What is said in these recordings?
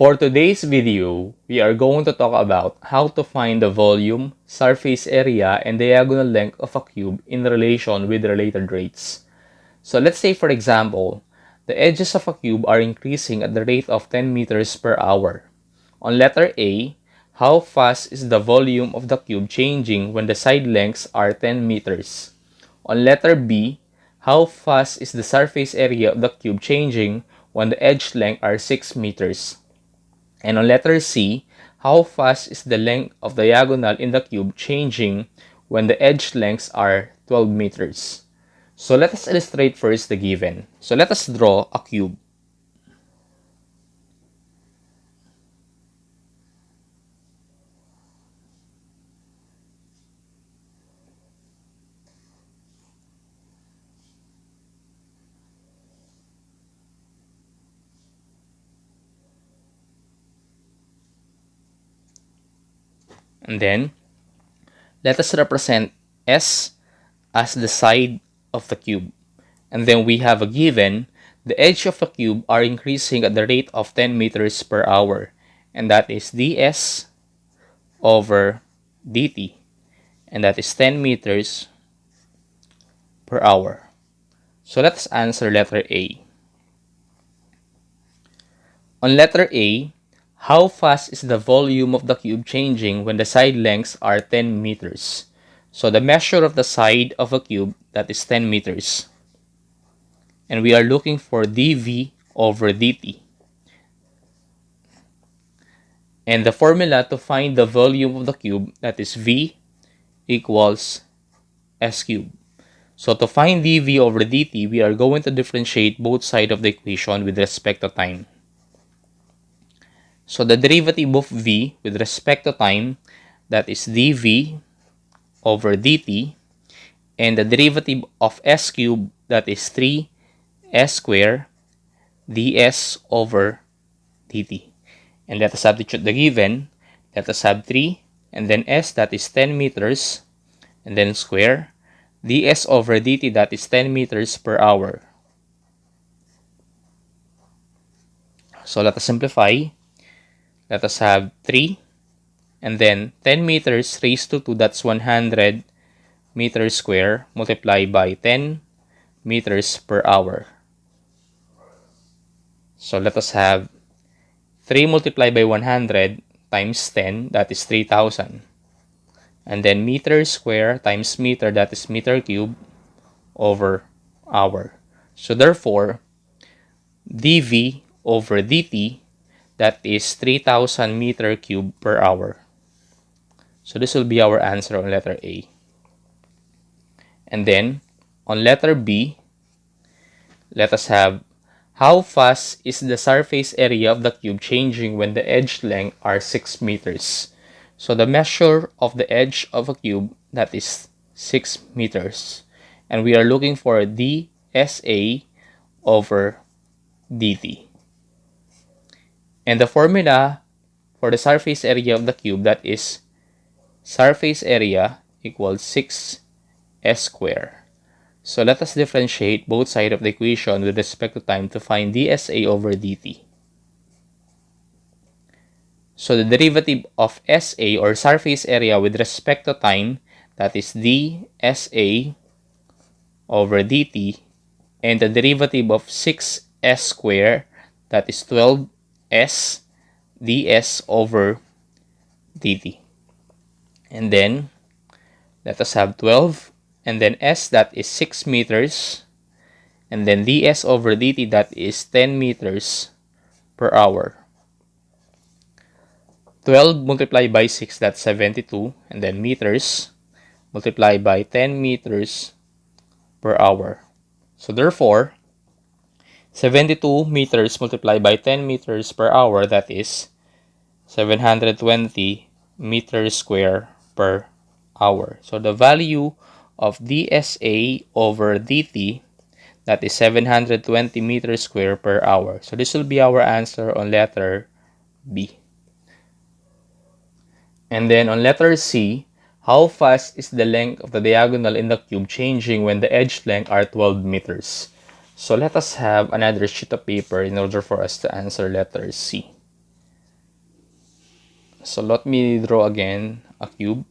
For today's video, we are going to talk about how to find the volume, surface area, and diagonal length of a cube in relation with related rates. So let's say, for example, the edges of a cube are increasing at the rate of 10 meters per hour. On letter A, how fast is the volume of the cube changing when the side lengths are 10 meters? On letter B, how fast is the surface area of the cube changing when the edge length are 6 meters? And on letter C, how fast is the length of the diagonal in the cube changing when the edge lengths are 12 meters? So let us illustrate first the given. So let us draw a cube. And then, let us represent S as the side of the cube. And then we have a given, the edge of the cube are increasing at the rate of 10 meters per hour. And that is ds over dt. And that is 10 meters per hour. So let's answer letter A. On letter A, how fast is the volume of the cube changing when the side lengths are 10 meters? So the measure of the side of a cube, that is 10 meters. And we are looking for dv over dt. And the formula to find the volume of the cube, that is v equals s cubed. So to find dv over dt, we are going to differentiate both sides of the equation with respect to time. So the derivative of v with respect to time, that is dv over dt, and the derivative of s cubed, that is 3s squared ds over dt. And let us substitute the given. Let us have 3 and then s, that is 10 meters, and then square ds over dt, that is 10 meters per hour. So let us simplify. Let us have 3 and then 10 meters raised to 2, that's 100 meters square, multiplied by 10 meters per hour. So let us have 3 multiplied by 100 times 10, that is 3,000. And then meter square times meter, that is meter cube, over hour. So therefore, dv over dt, that is 3,000 meter cube per hour. So this will be our answer on letter A. And then, on letter B, let us have, how fast is the surface area of the cube changing when the edge length are 6 meters? So the measure of the edge of a cube, that is 6 meters. And we are looking for dsa over dt. And the formula for the surface area of the cube, that is surface area equals 6s squared. So let us differentiate both sides of the equation with respect to time to find dsa over dt. So the derivative of sa, or surface area, with respect to time, that is dsa over dt, and the derivative of 6s squared, that is 12s ds over dt. And then let us have 12 and then s, that is 6 meters, and then ds over dt, that is 10 meters per hour. 12 multiplied by 6, that's 72, and then meters multiplied by 10 meters per hour. So therefore, 72 meters multiplied by 10 meters per hour, that is 720 meters square per hour. So the value of dsa over dt, that is 720 meters square per hour. So this will be our answer on letter B. And then on letter C, how fast is the length of the diagonal in the cube changing when the edge length are 12 meters? So let us have another sheet of paper in order for us to answer letter C. So let me draw again a cube.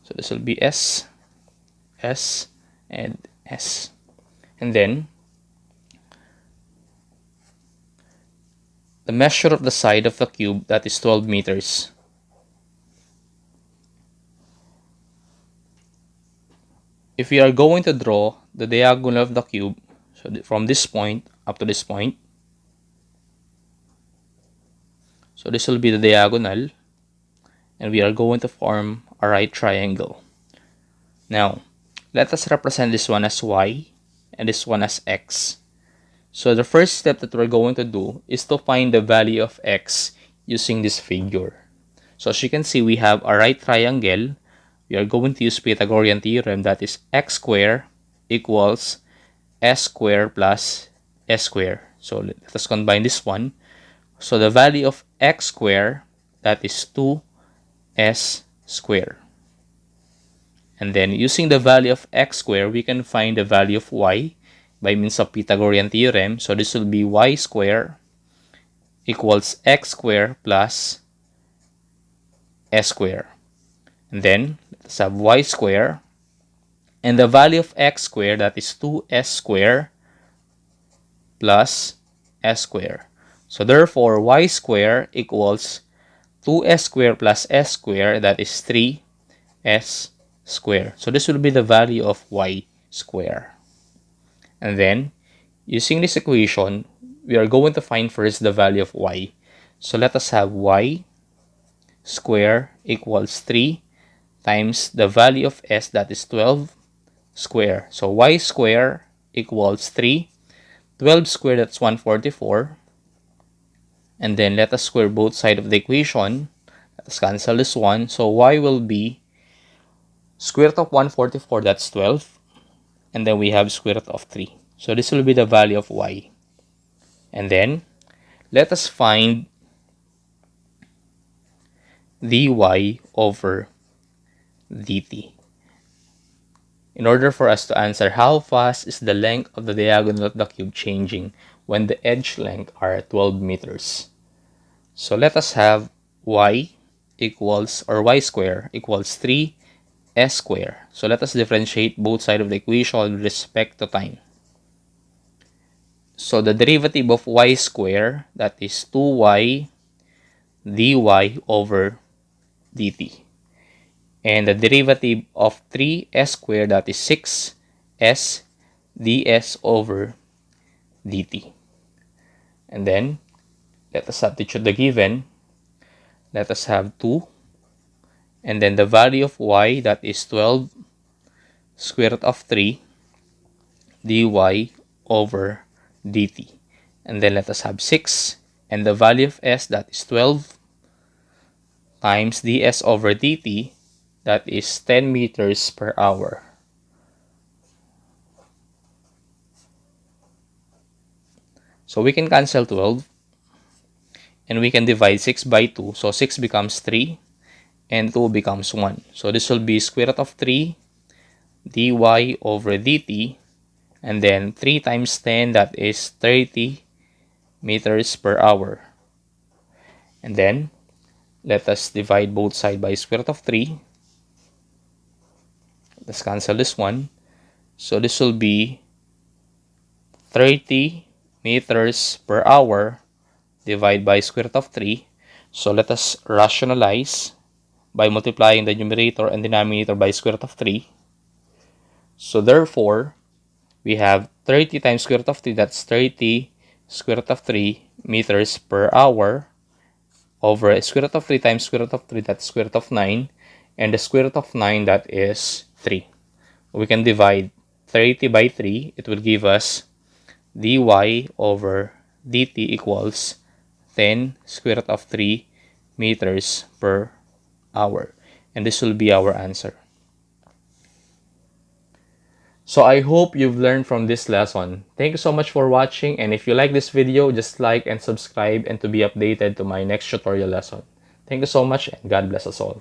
So this will be S, S, and S. And then the measure of the side of the cube, that is 12 meters. If we are going to draw the diagonal of the cube, so from this point up to this point, so this will be the diagonal, and we are going to form a right triangle. Now, let us represent this one as y and this one as x. So the first step that we're going to do is to find the value of x using this figure. So as you can see, we have a right triangle. We are going to use Pythagorean theorem, that is x squared equals s squared plus s squared. So let us combine this one. So the value of x squared, that is 2s squared. And then using the value of x squared, we can find the value of y by means of Pythagorean theorem. So this will be y squared equals x squared plus s squared. And then let's have y squared, and the value of x squared, that is 2s squared plus s squared. So therefore, y squared equals 2s squared plus s squared, that is 3s squared. So this will be the value of y squared. And then, using this equation, we are going to find first the value of y. So let us have y squared equals 3 times the value of s, that is 12 squared. So y squared equals 3. 12 squared, that's 144. And then let us square both sides of the equation. Let us cancel this one. So y will be square root of 144, that's 12. And then we have square root of 3. So this will be the value of y. And then let us find dy over dt. In order for us to answer how fast is the length of the diagonal of the cube changing when the edge length are 12 meters. So let us have y equals, or y squared equals 3s squared. So let us differentiate both sides of the equation with respect to time. So the derivative of y squared, that is 2y dy over dt. And the derivative of 3s squared, that is 6s ds over dt. And then let us substitute the given. Let us have 2. And then the value of y, that is 12 square root of 3 dy over dt. And then let us have 6. And the value of s, that is 12 times ds over dt, that is 10 meters per hour. So we can cancel 12. And we can divide 6 by 2. So 6 becomes 3. And 2 becomes 1. So this will be square root of 3 dy over dt. And then 3 times 10, that is 30 meters per hour. And then let us divide both sides by square root of 3. Let's cancel this one. So this will be 30 meters per hour divided by square root of 3. So let us rationalize by multiplying the numerator and denominator by square root of 3. So therefore, we have 30 times square root of 3, that's 30 square root of 3 meters per hour over square root of 3 times square root of 3, that's square root of 9. And the square root of 9, that is 3. We can divide 30 by 3. It will give us dy over dt equals 10 square root of 3 meters per hour. And this will be our answer. So I hope you've learned from this lesson. Thank you so much for watching, and if you like this video, just like and subscribe and to be updated to my next tutorial lesson. Thank you so much, and God bless us all.